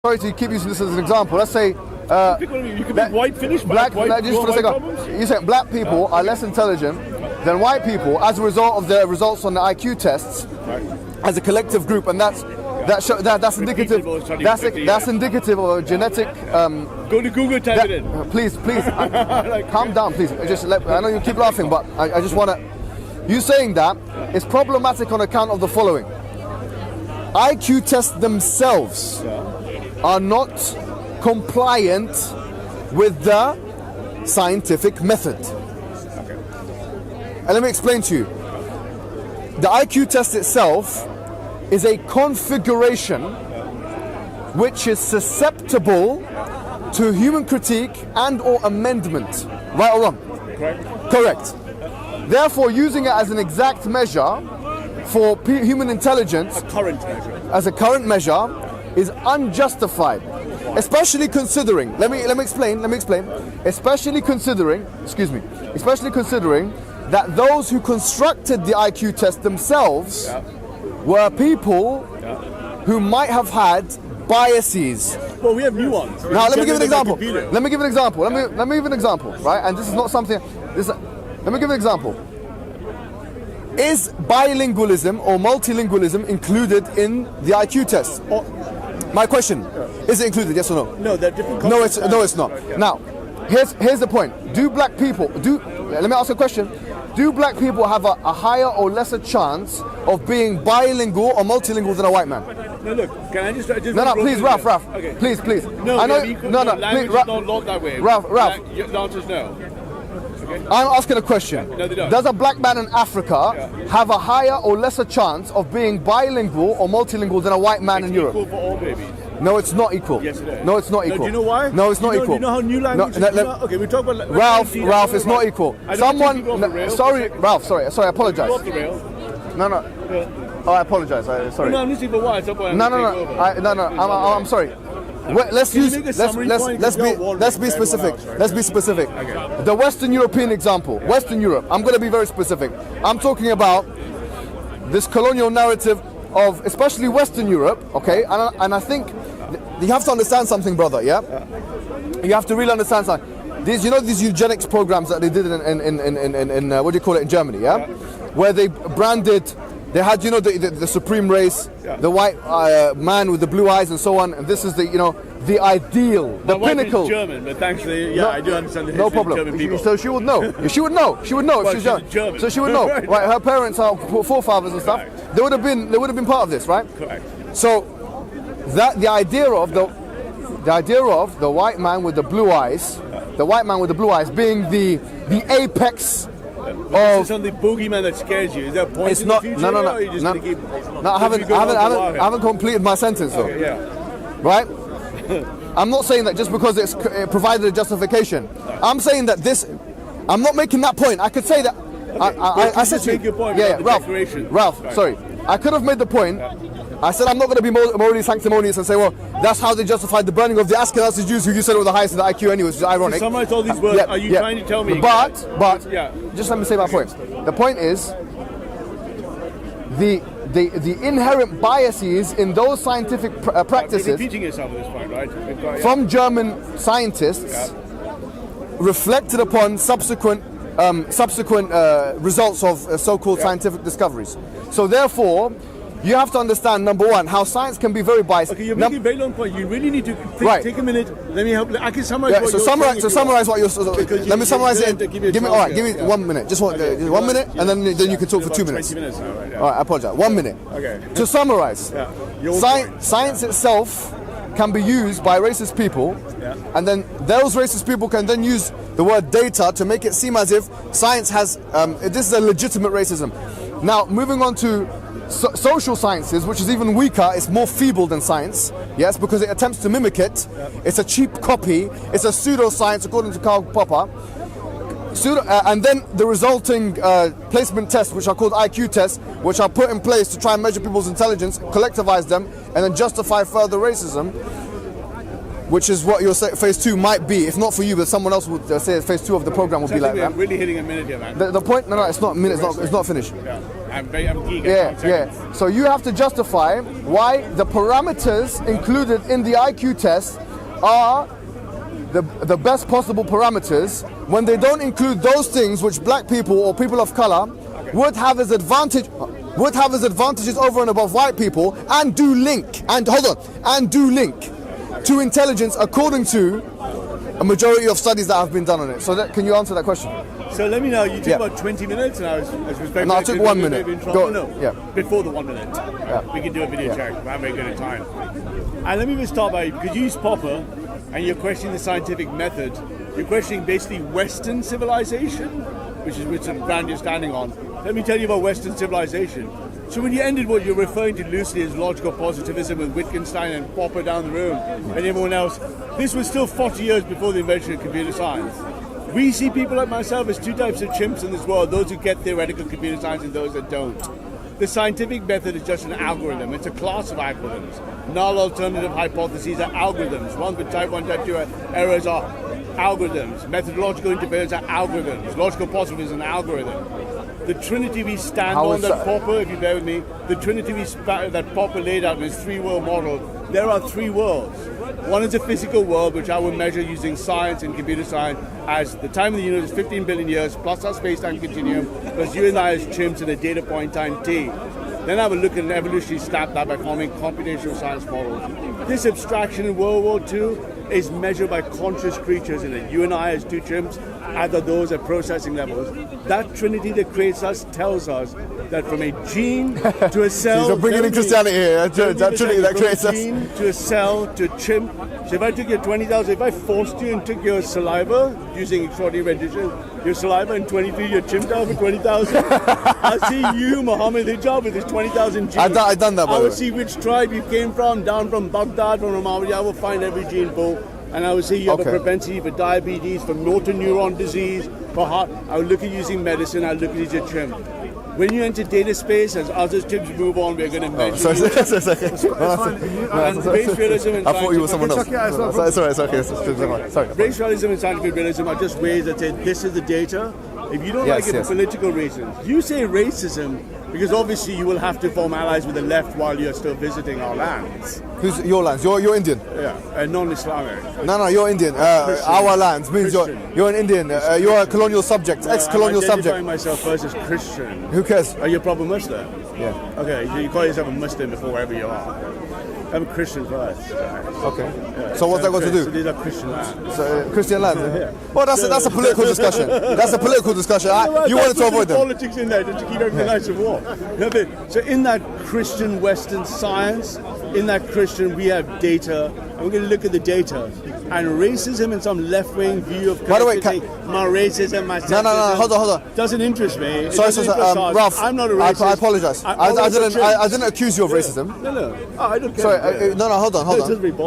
sorry to keep using this as an example. Let's say you can make white Finnish, black. White, Just for a second, you said black people are less intelligent than white people as a result of their results on the IQ tests as a collective group, and that's indicative. That's indicative of a genetic. Go to Google, type it in. Please, calm down, please. I know you keep laughing, but I just want to. You saying that is problematic on account of the following. IQ tests themselves are not compliant with the scientific method. And let me explain to you. The IQ test itself is a configuration which is susceptible to human critique and or amendment. Right or wrong? Correct. Therefore, using it as an exact measure for human intelligence as a current measure is unjustified. Especially considering, let me explain. Especially considering that those who constructed the IQ test themselves were people who might have had biases. Well, we have new ones. Now, let me give an example. Let me give an example, right? And this is not something. Let me give an example. Is bilingualism or multilingualism included in the IQ test? My question: is it included? Yes or no? No, they're different. No, it's not. Yeah. Now, here's the point. Let me ask a question. Do black people have a higher or lesser chance of being bilingual or multilingual than a white man? No, look. Can I just no, please, Ralph. Okay. Please. No, I know. Language is not that way. Ralph. The answer is no. Okay. I'm asking a question. No, they don't. Does a black man in Africa have a higher or lesser chance of being bilingual or multilingual than a white man in Europe? Equal for all babies. No, it's not equal. Yes, it is. No, it's not equal. Do you know why? No, it's not equal. Do you know how new languages? Okay, we talk about Ralph, it's not equal. Sorry, Ralph. Sorry, I apologize. No. Oh, I apologize. Sorry. No, I'm listening for why. No. I'm sorry. Let's be specific. Let's be specific. Okay. The Western European example. Western Europe. I'm going to be very specific. I'm talking about this colonial narrative of especially Western Europe. Okay, and I think you have to understand something, brother. Yeah. You have to really understand something. These eugenics programs that they did in what do you call it in Germany? Yeah, where they branded. They had, the supreme race, the white man with the blue eyes and so on. And this is the ideal, the pinnacle. My wife is German, but thankfully, I do understand the history no problem. of German people. So she would know. She would know if she's German. So she would know. Right? Her parents are forefathers and stuff. Right. They would have been part of this, right? Correct. So the idea of the white man with the blue eyes, being the apex. This is something boogeyman that scares you. Is there a point it's in not, the future? No. Or are you just gonna keep, I haven't completed my sentence though. Okay, right? I'm not saying that just because it provided a justification. I'm saying that I'm not making that point. I could say that. I said to you, Ralph. Right. Sorry, I could have made the point. I said I'm not going to be morally sanctimonious and say, well, that's how they justified the burning of the Ashkenazi Jews, who you said were the highest in the IQ anyway, which is ironic. To summarize all these words, are you trying to tell me? But just let me say my point. The point is the inherent biases in those scientific practices. You're repeating yourself at this point, right? From German scientists reflected upon subsequent results of so-called scientific discoveries. So therefore, you have to understand, number one, how science can be very biased. Okay, you're making a very long point. You really need to take a minute. Let me help. I can summarize what you're saying. Summarize what you're. Let me summarize it. Give me 1 minute. Just 1 minute, and then you can talk for 2 minutes. 20 minutes now, right? All right, I apologize. 1 minute. Okay. To summarize, science itself can be used by racist people, and then those racist people can then use the word data to make it seem as if science has. This is a legitimate racism. Now, moving on to social sciences, which is even weaker, it's more feeble than science, yes, because it attempts to mimic it. It's a cheap copy. It's a pseudoscience, according to Karl Popper. And then the resulting placement tests, which are called IQ tests, which are put in place to try and measure people's intelligence, collectivize them, and then justify further racism, which is what your phase 2 might be. If not for you, but someone else would say phase 2 of the program would be like that. Really hitting a minute here, man. The point, no, it's not a minute. It's not finished. I'm geek. Yeah. So you have to justify why the parameters included in the IQ test are the best possible parameters when they don't include those things which black people or people of color would have as advantages over and above white people, and do link to intelligence according to a majority of studies that have been done on it. So can you answer that question? So let me know. You took about 20 minutes, and I took 1 minute. Before the 1 minute. Yeah. We can do a video check. I'm very good at time. And let me just start by, because you use Popper, and you're questioning the scientific method. You're questioning basically Western civilization, which the ground you're standing on. Let me tell you about Western civilization. So when you ended what you're referring to loosely as logical positivism with Wittgenstein and Popper down the room and everyone else, this was still 40 years before the invention of computer science. We see people like myself as two types of chimps in this world, those who get theoretical computer science and those that don't. The scientific method is just an algorithm. It's a class of algorithms. Null alternative hypotheses are algorithms. Ones with type 1, type 2 errors are algorithms. Methodological interference are algorithms. Logical positivism is an algorithm. The trinity we stand on that Popper, if you bear with me, the trinity that Popper laid out in his three-world model, there are three worlds. One is a physical world, which I will measure using science and computer science as the time of the universe is 15 billion years, plus our space-time continuum, plus you and I as chimps in a data point time t. Then I will look at an evolutionary snap that by forming computational science models. This abstraction in World War II is measured by conscious creatures in it. You and I as two chimps, either those at processing levels. That trinity that creates us tells us that from a gene to a cell... So bringing in Christianity here, that trinity that creates us. From a gene to a cell to a chimp. So if I took your 20,000, if I forced you and took your saliva, using extraordinary rendition, your saliva and 23, your chimp down for 20,000, I see you, Mohammed, hijab with his 20,000 genes. I've done that, by the way. I will see which tribe you came from, down from Baghdad, from Ramadi. I will find every gene pool. And I will say you have a propensity for diabetes, for motor neuron disease, for heart. I will look at using medicine, I will look at your chimp. When you enter data space, as other chimps move on, we're going to measure and race realism and I thought you were someone else. Sorry. Race realism and scientific realism are just ways that say this is the data. If you don't like it for political reasons, you say racism because obviously you will have to form allies with the left while you're still visiting our lands. Who's your lands? You're Indian. Yeah, non-Islamic. No, you're Indian. Our lands means you're an Indian. You're a colonial subject, ex-colonial subject. I'm identifying myself first as Christian. Who cares? Are you a proper Muslim? Yeah. Okay, you call yourself a Muslim before wherever you are. I'm a Christian first. Okay. Yeah. So what's that got to do? So these are Christian lands. So, Christian lands. Well, that's a political discussion. That's a political discussion. You wanted to avoid them. Politics in there just to keep everything nice and warm. So in that Christian Western science, in that Christian, we have data, and we're going to look at the data. And racism in some left-wing view of by the way, my racism, my sexism, no, hold on. Doesn't interest me. Sorry, Ralph. I'm not a racist. I apologize. I didn't accuse you of racism. No. Oh, I don't care. Sorry, no, hold on.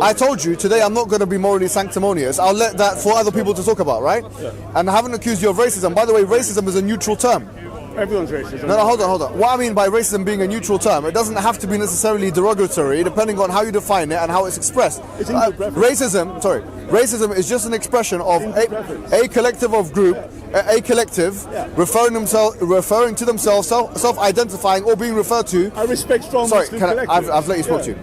I told you today I'm not going to be morally sanctimonious. I'll let that for other people to talk about, right? Yeah. And I haven't accused you of racism. By the way, racism is a neutral term. Everyone's racist. No, hold on. What I mean by racism being a neutral term, it doesn't have to be necessarily derogatory, depending on how you define it and how it's expressed. It's racism is just an expression of a collective of group, a collective referring to themselves, self-identifying or being referred to. I respect strong Muslim collectives. I've let you speak to you.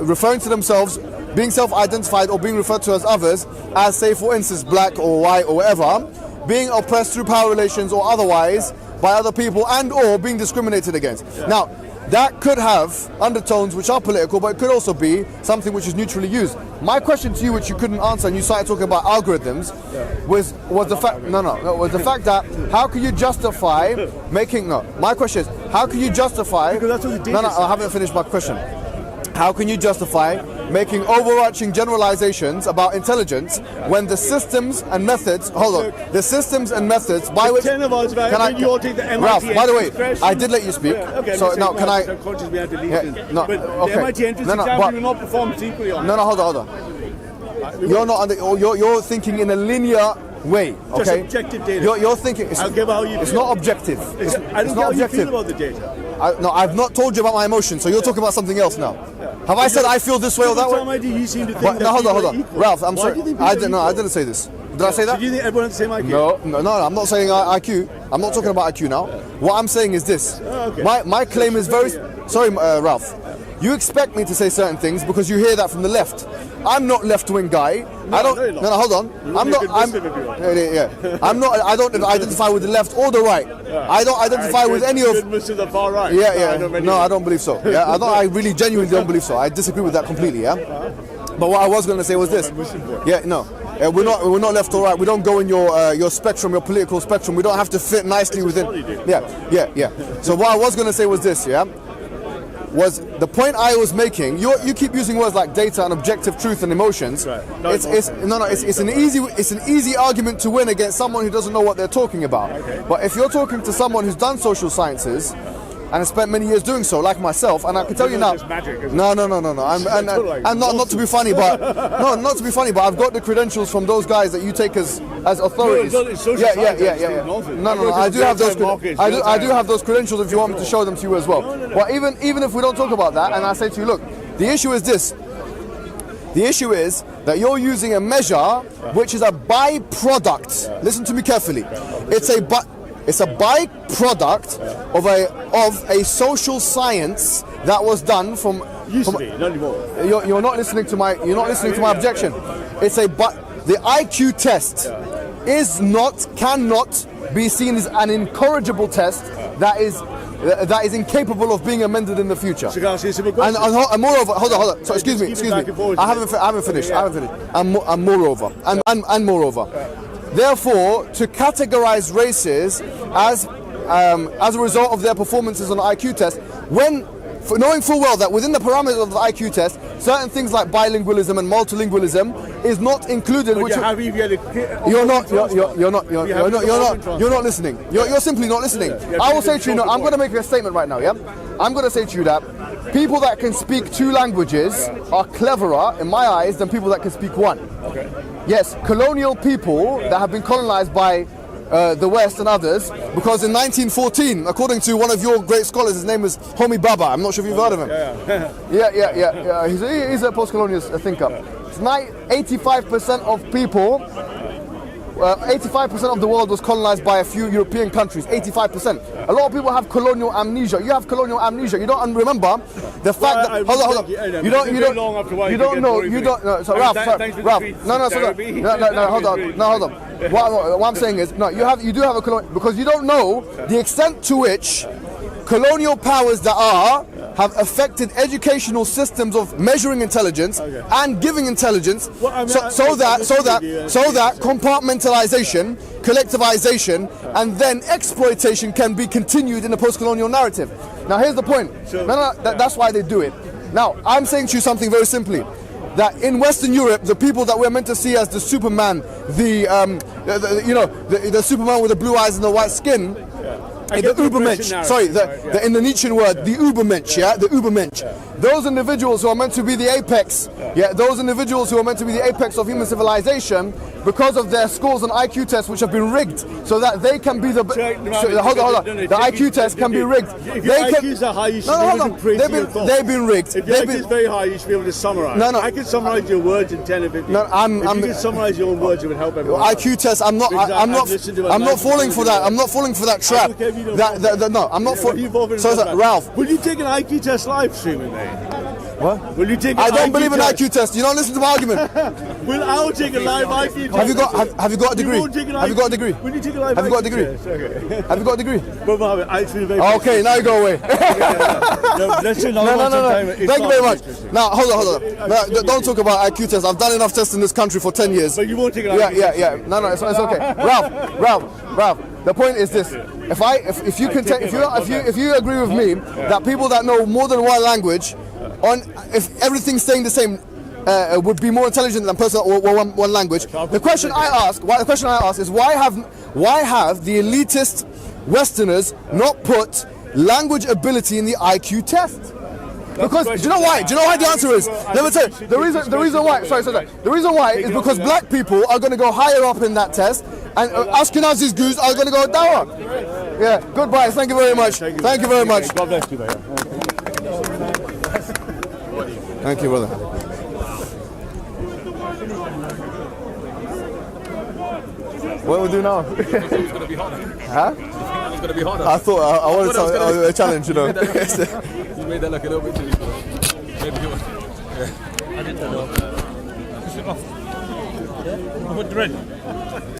Referring to themselves, being self-identified or being referred to as others, as say for instance black or white or whatever, being oppressed through power relations or otherwise by other people and or being discriminated against. Now, that could have undertones which are political, but it could also be something which is neutrally used. My question to you, which you couldn't answer, and you started talking about algorithms, was the fact that how can you justify making my question is how can you justify? Because that's what the data I haven't finished my question. How can you justify making overarching generalizations about intelligence when the systems and methods the systems and methods by which you all take the MIT Ralph, by the way, I did let you speak. So now can I the MIT entrance exam will not perform equally on. No, hold on. You're not you're thinking in a linear way, okay? Just objective data. You're thinking I'll give how you feel. It's not objective. I don't care how you feel about the data. I've not told you about my emotions, so you're talking about something else now. Have I said I feel this way or that way? You seem to think hold on. Ralph, I'm sorry. I didn't say this. Did I say that? So do you think everyone has the same IQ? No, I'm not saying IQ. I'm not talking about IQ now. What I'm saying is this. My claim is very... Sorry, Ralph. You expect me to say certain things because you hear that from the left. I'm not left-wing guy. I don't. No, hold on. I'm not. I'm not. I don't identify with the left or the right. I don't identify with any of. The far right. Yeah. No, I don't believe so. Yeah, I really genuinely don't believe so. I disagree with that completely. Yeah. But what I was going to say was this. Yeah, no. We're not left or right. We don't go in your spectrum, your political spectrum. We don't have to fit nicely within. Yeah. So what I was going to say was this. Yeah. Was the point I was making? You keep using words like data and objective truth and emotions. Right. It's an easy argument to win against someone who doesn't know what they're talking about. Okay. But if you're talking to someone who's done social sciences and has spent many years doing so, like myself, and I can tell you now. No. I'm not to be funny, but not to be funny, but I've got the credentials from those guys that you take as authorities. Yeah. No. I do have those. I do have those credentials. If you want me to show them to you as well. But even if we don't talk about that, and I say to you, look, the issue is this. The issue is that you're using a measure which is a byproduct. Listen to me carefully. It's a byproduct of a social science that was done from. Used to be, not anymore. You're not listening to my objection. The IQ test cannot be seen as an incorrigible test that is incapable of being amended in the future. And moreover, hold on. So excuse me. I haven't finished. And moreover. Therefore, to categorize races as a result of their performances on the IQ test, knowing full well that within the parameters of the IQ test, certain things like bilingualism and multilingualism is not included. You're not listening. You're simply not listening. I will say to you, no, I'm going to make a statement right now. Yeah, I'm going to say to you that people that can speak 2 languages are cleverer in my eyes than people that can speak 1. Okay. Yes, colonial people that have been colonized by the West and others, because in 1914, according to one of your great scholars, his name is Homi Bhabha. I'm not sure if you've heard of him. Yeah. He's a post-colonial thinker. 85% of people, 85% of the world was colonized by a few European countries. 85%. A lot of people have colonial amnesia. You have colonial amnesia. You don't remember the fact that. Hold on. You don't know. So Ralph. Hold on. What I'm saying is, you do have a colonial, because you don't know the extent to which colonial powers have affected educational systems of measuring intelligence and giving intelligence, so that compartmentalization, collectivization, and then exploitation can be continued in the post-colonial narrative. Now, here's the point. That's why they do it. Now, I'm saying to you something very simply. That in Western Europe, the people that we're meant to see as the Superman, the Superman with the blue eyes and the white skin, the Übermensch, sorry, the in the Nietzschean word, the Übermensch, the Übermensch. Those individuals who are meant to be the apex, those individuals who are meant to be the apex of human civilization, because of their scores on IQ tests which have been rigged, so that they can be the. Hold on. The IQ test can be rigged. If your IQs are high, you should be able to praise your thoughts. They've been rigged. If your IQ is very high, you should be able to summarize. I can summarize your words in 10 or 15. If you can summarize your own words, it would help everyone. IQ test. I'm not falling for that. I'm not falling for that trap. I'm not falling. So Ralph, will you take an IQ test live streaming, mate? What? Will you take I don't believe in IQ test. You don't listen to my argument. Will I take a live IQ test? Have you got a degree? Have you got a degree? Will you take a live Have you got a degree? Okay. Have you got a degree? But Mohammed, I feel very okay, now you go away. Let's do another one sometime. Thank you very much. Now, hold on. No, don't talk about IQ tests. I've done enough tests in this country for 10 years. But you won't take an IQ test. Yeah. No, it's okay. Ralph. The point is this: if you agree with me that people that know more than one language, if everything's staying the same, would be more intelligent than person or one language. The question I ask is why have the elitist Westerners not put language ability in the IQ test? Because do you know why? Do you know why the answer is? Let me tell you. The reason why. The reson why is because black people are going to go higher up in that test, and Ashkenazi Jews are going to go down. Yeah. Goodbye. Thank you very much. Thank you very much. God bless you, mate. Thank you, brother. What do we do now? Huh? was going to be harder. I thought I wanted thought it was gonna a challenge, you know. You made that look a little bit too easy. Maybe it was. Yeah. I didn't know. Push it off. Put the red.